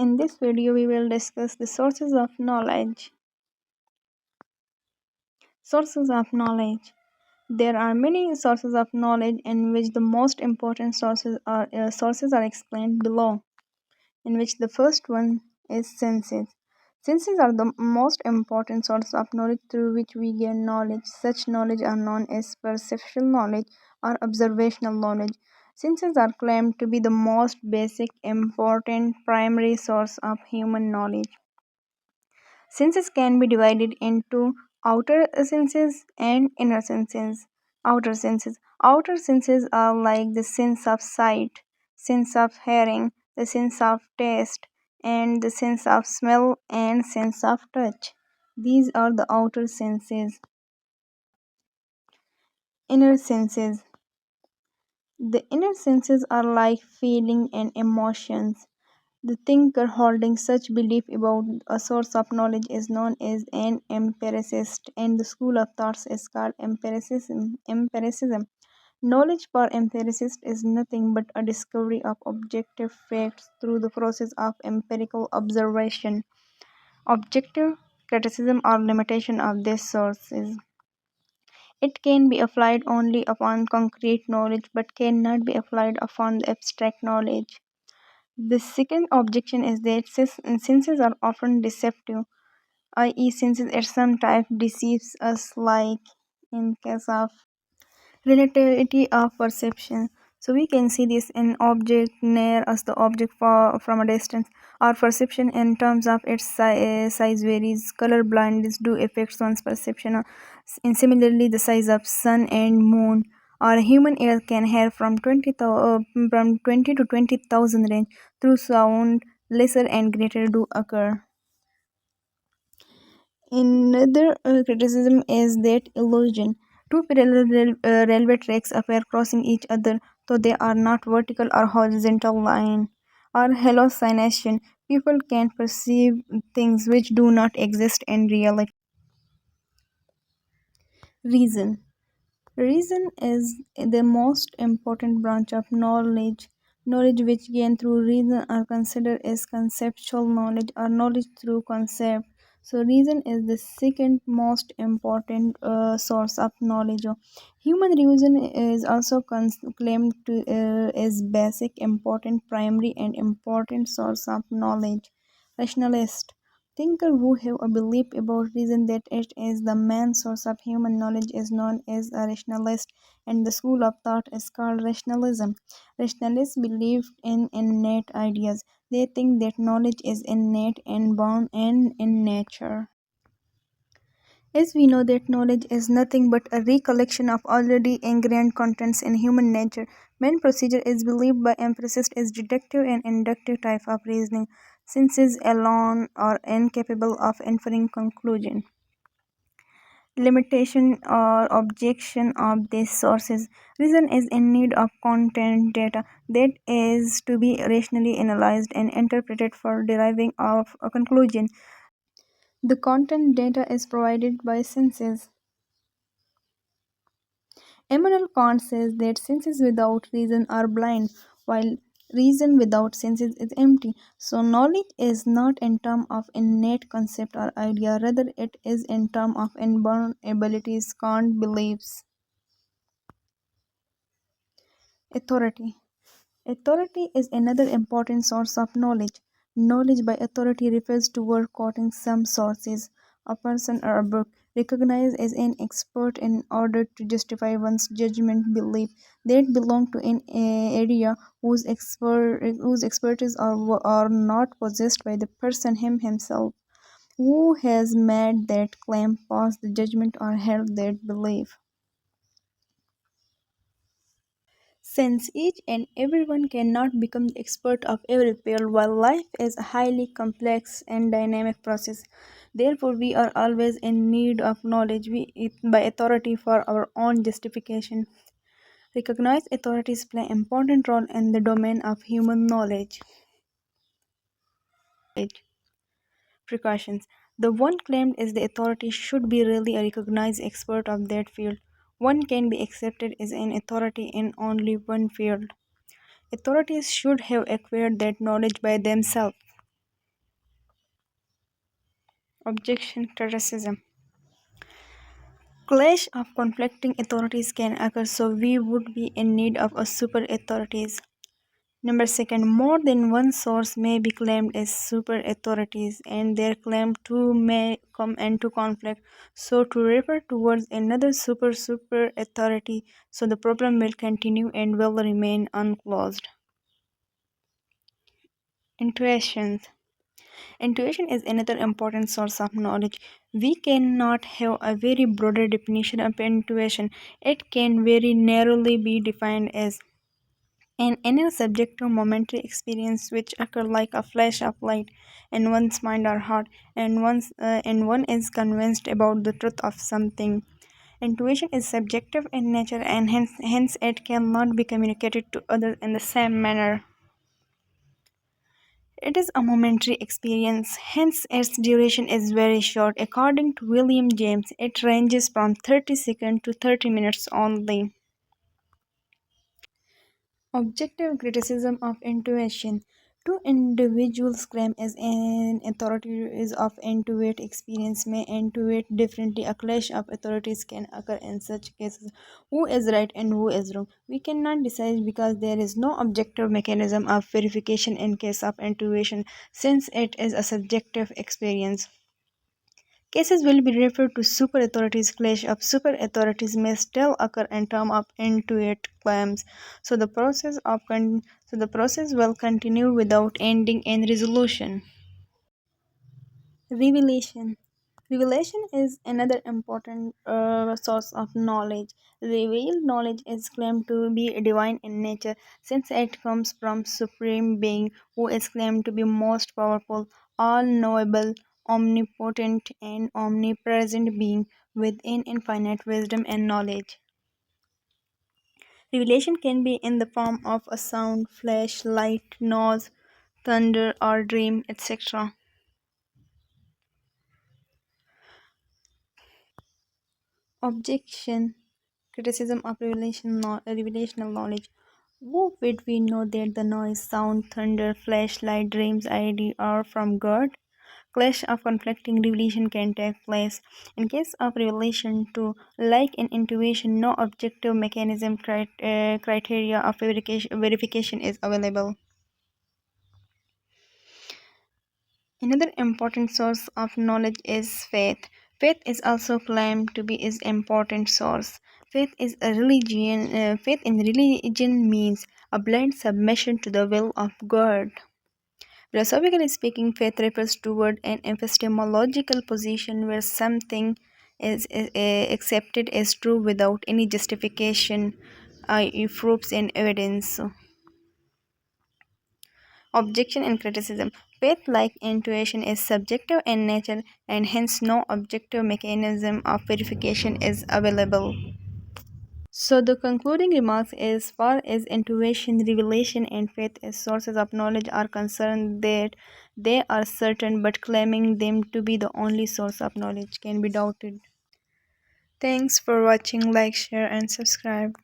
In this video, we will discuss the sources of knowledge. Sources of knowledge. There are many sources of knowledge in which the most important sources are explained below. In which the first one is senses. Senses are the most important source of knowledge through which we gain knowledge. Such knowledge are known as perceptual knowledge or observational knowledge. Senses are claimed to be the most basic, important, primary source of human knowledge. Senses can be divided into outer senses and inner senses. Outer senses. Outer senses are like the sense of sight, sense of hearing, the sense of taste, and the sense of smell and sense of touch. These are the outer senses. Inner senses. The inner senses are like feeling and emotions. The thinker holding such belief about a source of knowledge is known as an empiricist, and the school of thoughts is called empiricism. Knowledge for empiricists is nothing but a discovery of objective facts through the process of empirical observation. Objective criticism or limitation of these sources. It can be applied only upon concrete knowledge but cannot be applied upon the abstract knowledge. The second objection is that senses are often deceptive, i.e., senses at some time deceives us, like in case of relativity of perception. So we can see this in object near us, the object from a distance. Our perception in terms of its size varies. Color blindness do affect one's perception. And similarly, the size of sun and moon. Our human ear can hear from 20 to 20,000 range. Through sound, lesser and greater do occur. Another criticism is that illusion. Two parallel railway tracks appear crossing each other, though they are not vertical or horizontal line. Or hallucination. People can perceive things which do not exist in reality. Reason. Reason is the most important branch of knowledge. Knowledge which gained through reason are considered as conceptual knowledge or knowledge through concept. So, reason is the second most important source of knowledge. Human reason is also claimed to as basic, important, primary, and important source of knowledge. Rationalist. Thinker who have a belief about reason that it is the main source of human knowledge is known as a rationalist, and the school of thought is called rationalism. Rationalists believe in innate ideas. They think that knowledge is innate and born and in nature. As we know that knowledge is nothing but a recollection of already ingrained contents in human nature, main procedure is believed by empiricists is deductive and inductive type of reasoning. Senses alone are incapable of inferring conclusion. Limitation or objection of these sources. Reason is in need of content data that is to be rationally analyzed and interpreted for deriving of a conclusion. The content data is provided by senses. Immanuel Kant says that senses without reason are blind, while reason without senses is empty. So knowledge is not in terms of innate concept or idea, rather it is in terms of inborn abilities. Kant believes. Authority. Authority is another important source of knowledge. Knowledge by authority refers to word quoting some sources, a person or a book, recognized as an expert in order to justify one's judgment belief that belong to an area whose expertise are not possessed by the person himself who has made that claim, passed the judgment, or held that belief. Since each and everyone cannot become the expert of every field, while life is a highly complex and dynamic process, therefore we are always in need of knowledge by authority for our own justification. Recognized authorities play an important role in the domain of human knowledge. Precautions. The one claimed as the authority should be really a recognized expert of that field. One can be accepted as an authority in only one field. Authorities should have acquired that knowledge by themselves. Objection, criticism. Clash of conflicting authorities can occur, so we would be in need of a super authorities. Number second, more than one source may be claimed as super authorities, and their claim too may come into conflict. So to refer towards another super authority, so the problem will continue and will remain unclosed. Intuitions. Intuition is another important source of knowledge. We cannot have a very broader definition of intuition. It can very narrowly be defined as an inner subjective momentary experience which occur like a flash of light in one's mind or heart, and one is convinced about the truth of something. Intuition is subjective in nature, and hence it cannot be communicated to others in the same manner. It is a momentary experience, hence its duration is very short. According to William James, it ranges from 30 seconds to 30 minutes only. Objective criticism of intuition. Two individuals claim as an authorities of intuitive experience may intuit differently. A clash of authorities can occur in such cases. Who is right and who is wrong? We cannot decide because there is no objective mechanism of verification in case of intuition, since it is a subjective experience. Cases will be referred to super authorities. Clash of super authorities may still occur in terms of intuit claims. So the process will continue without ending in resolution. Revelation. Revelation is another important source of knowledge. Revealed knowledge is claimed to be divine in nature, since it comes from Supreme Being, who is claimed to be most powerful, all knowable, omnipotent, and omnipresent being with an infinite wisdom and knowledge. Revelation can be in the form of a sound, flash, light, noise, thunder, or dream, etc. Objection, criticism of revelational knowledge. Who would we know that the noise, sound, thunder, flashlight, dreams, ID are from God? Clash of conflicting revelation can take place. In case of revelation to like in intuition, no objective mechanism criteria of verification is available. Another important source of knowledge is faith. Faith is also claimed to be an important source. Faith in religion means a blind submission to the will of God. Philosophically speaking, faith refers toward an epistemological position where something is accepted as true without any justification, i.e., proofs and evidence. Objection and criticism. Faith, like intuition, is subjective in nature, and hence no objective mechanism of verification is available. So, the concluding remarks as far as intuition, revelation, and faith as sources of knowledge are concerned, that they are certain, but claiming them to be the only source of knowledge can be doubted. Thanks for watching. Like, share, and subscribe.